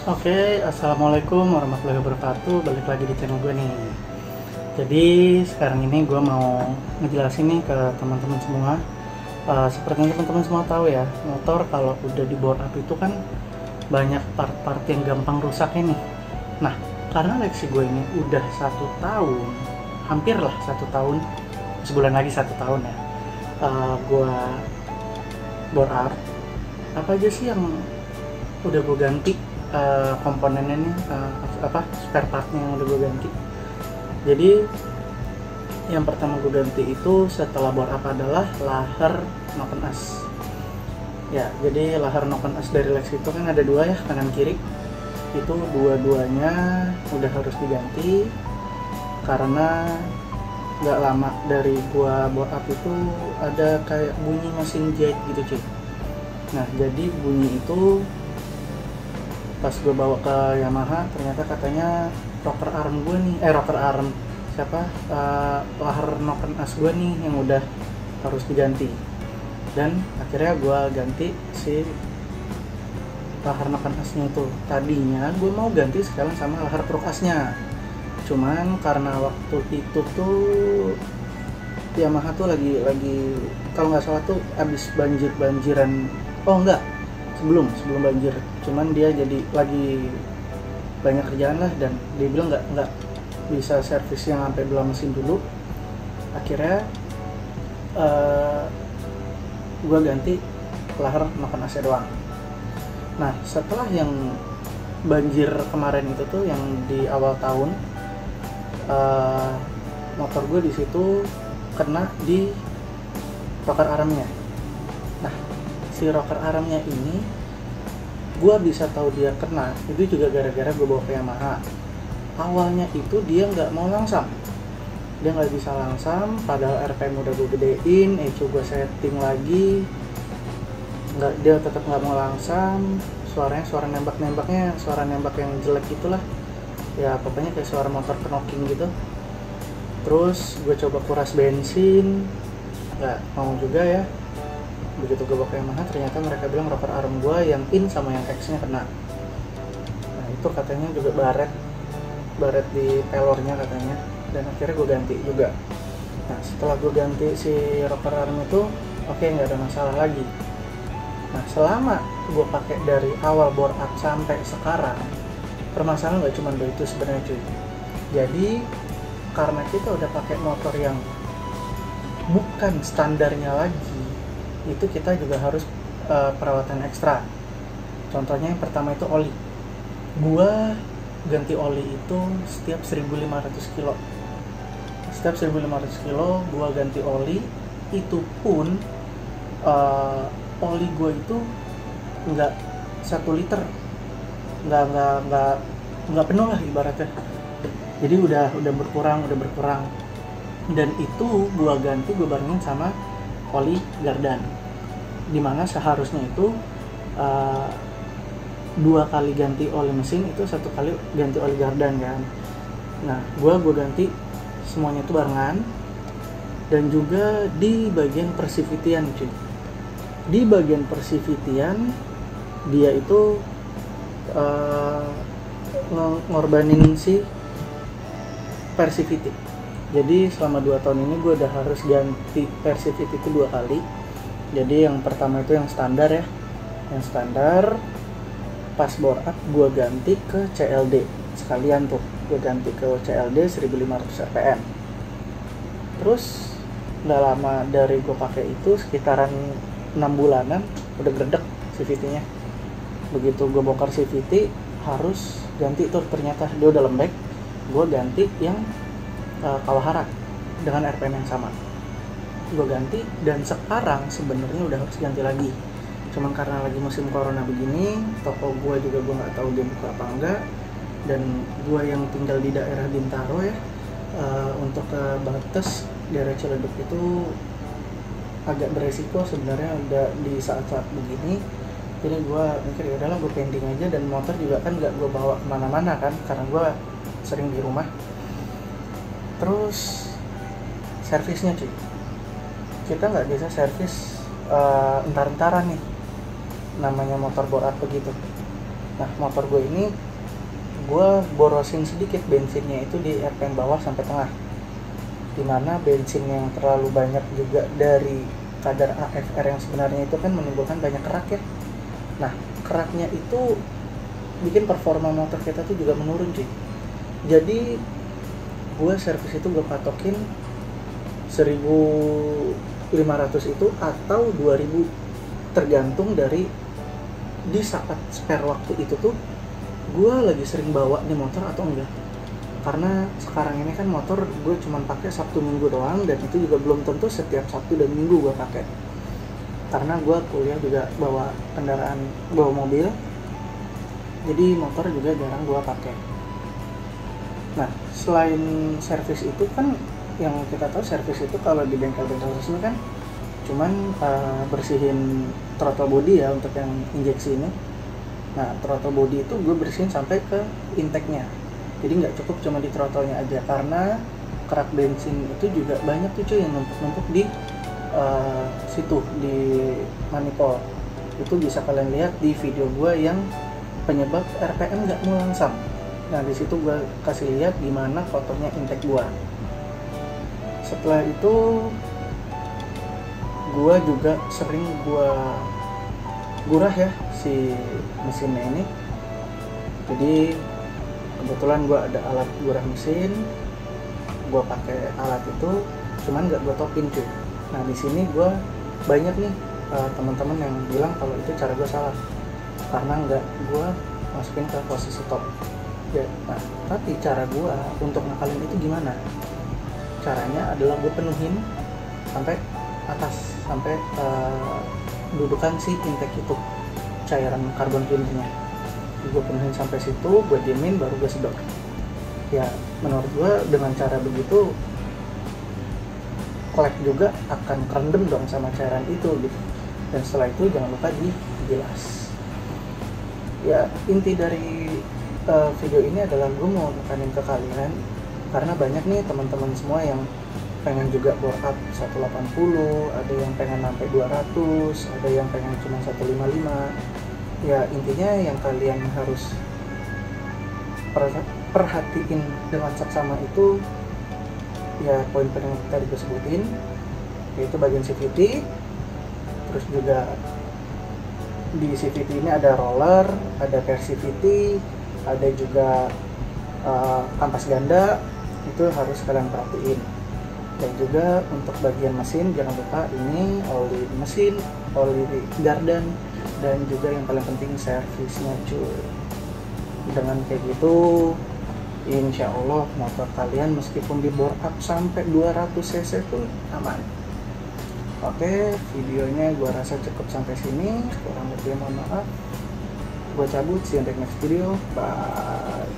Oke, assalamualaikum warahmatullahi wabarakatuh. Balik lagi di channel gue nih. Jadi sekarang ini gue mau ngejelasin nih ke teman-teman semua. Seperti yang teman-teman semua tahu ya, motor kalau udah di bore up itu kan banyak part-part yang gampang rusaknya nih. Nah, karena Lexi gue ini udah 1 tahun, hampir lah 1 tahun, sebulan lagi 1 tahun ya. Gue bore up. Apa aja sih yang udah gue ganti? Komponennya nih, spare partnya yang udah gue ganti. Jadi yang pertama gue ganti itu setelah bore up adalah lahar noken as ya. Jadi lahar noken as dari Lex itu kan ada 2 ya, kanan kiri. Itu dua-duanya udah harus diganti karena nggak lama dari gua bore up itu ada kayak bunyi mesin jahit gitu cuy. Nah jadi bunyi itu pas gue bawa ke Yamaha ternyata katanya rocker arm gue nih, lahar noken as gue nih yang udah harus diganti. Dan akhirnya gue ganti si lahar noken asnya itu. Tadinya gue mau ganti sekalian sama lahar truk asnya, cuman karena waktu itu tuh Yamaha tuh lagi kalau nggak salah tuh abis banjiran. Oh enggak, sebelum banjir, cuman dia jadi lagi banyak kerjaan lah, dan dia bilang nggak bisa servis yang sampai belah mesin dulu. Akhirnya gue ganti lahar noken asnya doang. Nah setelah yang banjir kemarin itu tuh yang di awal tahun, motor gue di situ kena di rocker armnya. Nah si rocker armnya ini gue bisa tahu dia kena itu juga gara-gara gue bawa ke Yamaha. Awalnya itu dia nggak mau langsam, dia nggak bisa langsam, padahal RPM udah gue gedein, gue setting lagi, dia tetap nggak mau langsam. Suara nembak yang jelek gitulah ya, pokoknya kayak suara motor knocking gitu. Terus gue coba kuras bensin, nggak mau juga ya. Begitu gue bawa ke Yamaha ternyata mereka bilang rocker arm gue yang in sama yang X nya kena. Nah itu katanya juga baret di pelornya katanya, dan akhirnya gue ganti juga. Nah setelah gue ganti si rocker arm itu oke, nggak ada masalah lagi. Nah selama gue pakai dari awal bore up sampai sekarang, permasalahan nggak cuma itu sebenarnya cuy. Jadi karena kita udah pakai motor yang bukan standarnya lagi, itu kita juga harus perawatan ekstra. Contohnya yang pertama itu oli. Gua ganti oli itu setiap 1.500 kilo. Setiap 1.500 kilo gua ganti oli. Itu pun oli gua itu nggak 1 liter, nggak penuh lah ibaratnya. Jadi udah berkurang. Dan itu gua barengin sama oli gardan, dimana seharusnya itu 2 kali ganti oli mesin itu 1 kali ganti oli gardan kan. Nah gue ganti semuanya itu barengan. Dan juga di bagian persivitian cuy, di bagian persivitian dia itu ngorbanin si persivity. Jadi selama 2 tahun ini gue udah harus ganti persivity itu 2 kali. Jadi yang pertama itu yang standar ya, yang standar pas bore up gue ganti ke CLD sekalian tuh, gue ganti ke CLD 1500 rpm. Terus nggak lama dari gue pakai itu, sekitaran 6 bulanan udah gredek CVT-nya. Begitu gue bongkar CVT harus ganti tuh, ternyata dia udah lembek. Gue ganti yang Kawahara dengan RPM yang sama, gue ganti. Dan sekarang sebenarnya udah harus ganti lagi, cuman karena lagi musim corona begini, toko gue juga gue nggak tahu dia buka apa enggak, dan gue yang tinggal di daerah Bintaro ya, untuk ke Bates daerah Ciledug itu agak beresiko sebenarnya udah di saat-saat begini. Jadi gue mikir ya udahlah, gue pending aja, dan motor juga kan nggak gue bawa kemana-mana kan, karena gue sering di rumah. Terus servisnya cuy, kita nggak bisa servis entar-entaran nih, namanya motor bore up begitu. Nah motor gue ini gue borosin sedikit bensinnya itu di RPM bawah sampai tengah, dimana bensin yang terlalu banyak juga dari kadar AFR yang sebenarnya itu kan menimbulkan banyak kerak ya. Nah keraknya itu bikin performa motor kita tuh juga menurun cuy. Jadi gue servis itu gue patokin 1.500 itu atau 2.000, tergantung dari di saat spare waktu itu tuh gue lagi sering bawa nih motor atau enggak. Karena sekarang ini kan motor gue cuma pakai Sabtu Minggu doang, dan itu juga belum tentu setiap Sabtu dan Minggu gue pakai, karena gue kuliah juga bawa kendaraan, bawa mobil, jadi motor juga jarang gue pakai. Nah selain servis itu kan, yang kita tahu servis itu kalau di bengkel-bengkel resmi kan cuman bersihin throttle body ya untuk yang injeksi ini. Nah throttle body itu gue bersihin sampai ke intake-nya, jadi nggak cukup cuma di throttle-nya aja, karena kerak bensin itu juga banyak tuh cuy yang numpuk-numpuk di situ, di manifold. Itu bisa kalian lihat di video gue yang penyebab RPM nggak melangsang. Nah di situ gue kasih lihat gimana fotonya intake gue. Setelah itu gue juga sering gue gurah ya si mesinnya ini. Jadi kebetulan gue ada alat gurah mesin, gue pakai alat itu, cuman nggak gue topin cuy. Nah di sini gue banyak nih teman-teman yang bilang kalau itu cara gue salah, karena nggak gue masukin ke posisi top ya. Nah tapi cara gue untuk ngakalin itu gimana? Caranya adalah gue penuhin sampai atas, sampai dudukan si intake itu, cairan karbon filternya gue penuhin sampai situ, gue diemin, baru gue sedot. Ya menurut gue dengan cara begitu kolek juga akan kerendam dong sama cairan itu gitu. Dan setelah itu jangan lupa dibilas. Ya inti dari video ini adalah gue mau nekanin ke kalian, karena banyak nih teman-teman semua yang pengen juga bore up 180, ada yang pengen sampai 200, ada yang pengen cuma 155. Ya intinya yang kalian harus perhatiin dengan seksama itu ya poin-poin yang tadi gue sebutin, yaitu bagian CVT. Terus juga di CVT ini ada roller, ada pair CVT, ada juga kampas ganda, itu harus kalian perhatiin. Dan juga untuk bagian mesin jangan lupa ini oli mesin, oli gardan, dan juga yang paling penting servisnya cuy. Dengan kayak gitu insya Allah motor kalian meskipun di bore up sampai 200 cc pun aman. Oke, videonya gua rasa cukup sampai sini, kurang lebih mohon maaf. Gua cabut, see you in the next video, bye.